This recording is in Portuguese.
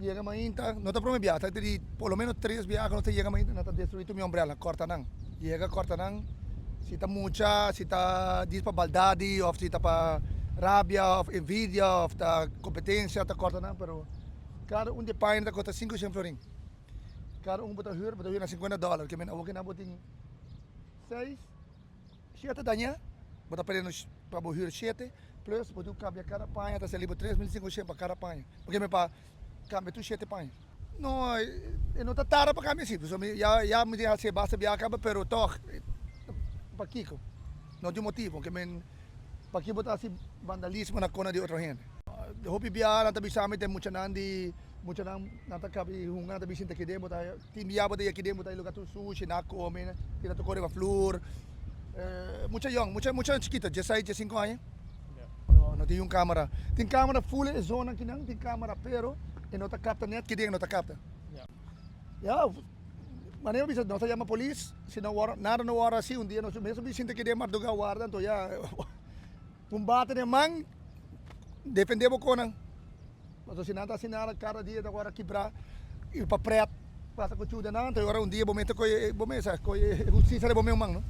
llega mainta, no te prome viaja, te por lo menos 3 viajes no te llega mainta, no te destruir tu mi umbrella, corta nang. Llega corta nang, si ta mucha, si ta diz pa baldade, of si ta pa rabia, of envidia, of ta competência, ta corta nang, pero cada de pain ta corta 5 florin. Cada bota huur na $50, que men awokin na boting 6, 7 danha, bota para nos para huur 7, plus botu cambia cada pain, ta se libo 3.500 para cada pain. Porque me pa cambia tu 7 pain. No, não tá tara para cambia sim, já me diz se basta via acaba, pero toch para Kiko. Não de motivo, que men para que botar assim vandalismo na cona de outra gente. Hopi biara tabi sami tem mucha nandi mucha nang nata kabi hunga tabi sinta kide mo tayo timbiya mo tayo kide mo tayo lugar tu sushi na come na tira to corre flor mucha young mucha chiquita 16 15 anos no tem câmera tem câmera full é zona que não tem câmera pero e não tá capta net kide não tá capta ya maneiro bisa não tá chama polícia se não hora nada não hora assim dia não mesmo sinta kide mardoga guarda então ya combate de mang defendemos com não mas se nada assinar cada dia agora quebrar e para preto passa com tudo não então agora dia momento coi bomesa coi justiça de bomeu mang não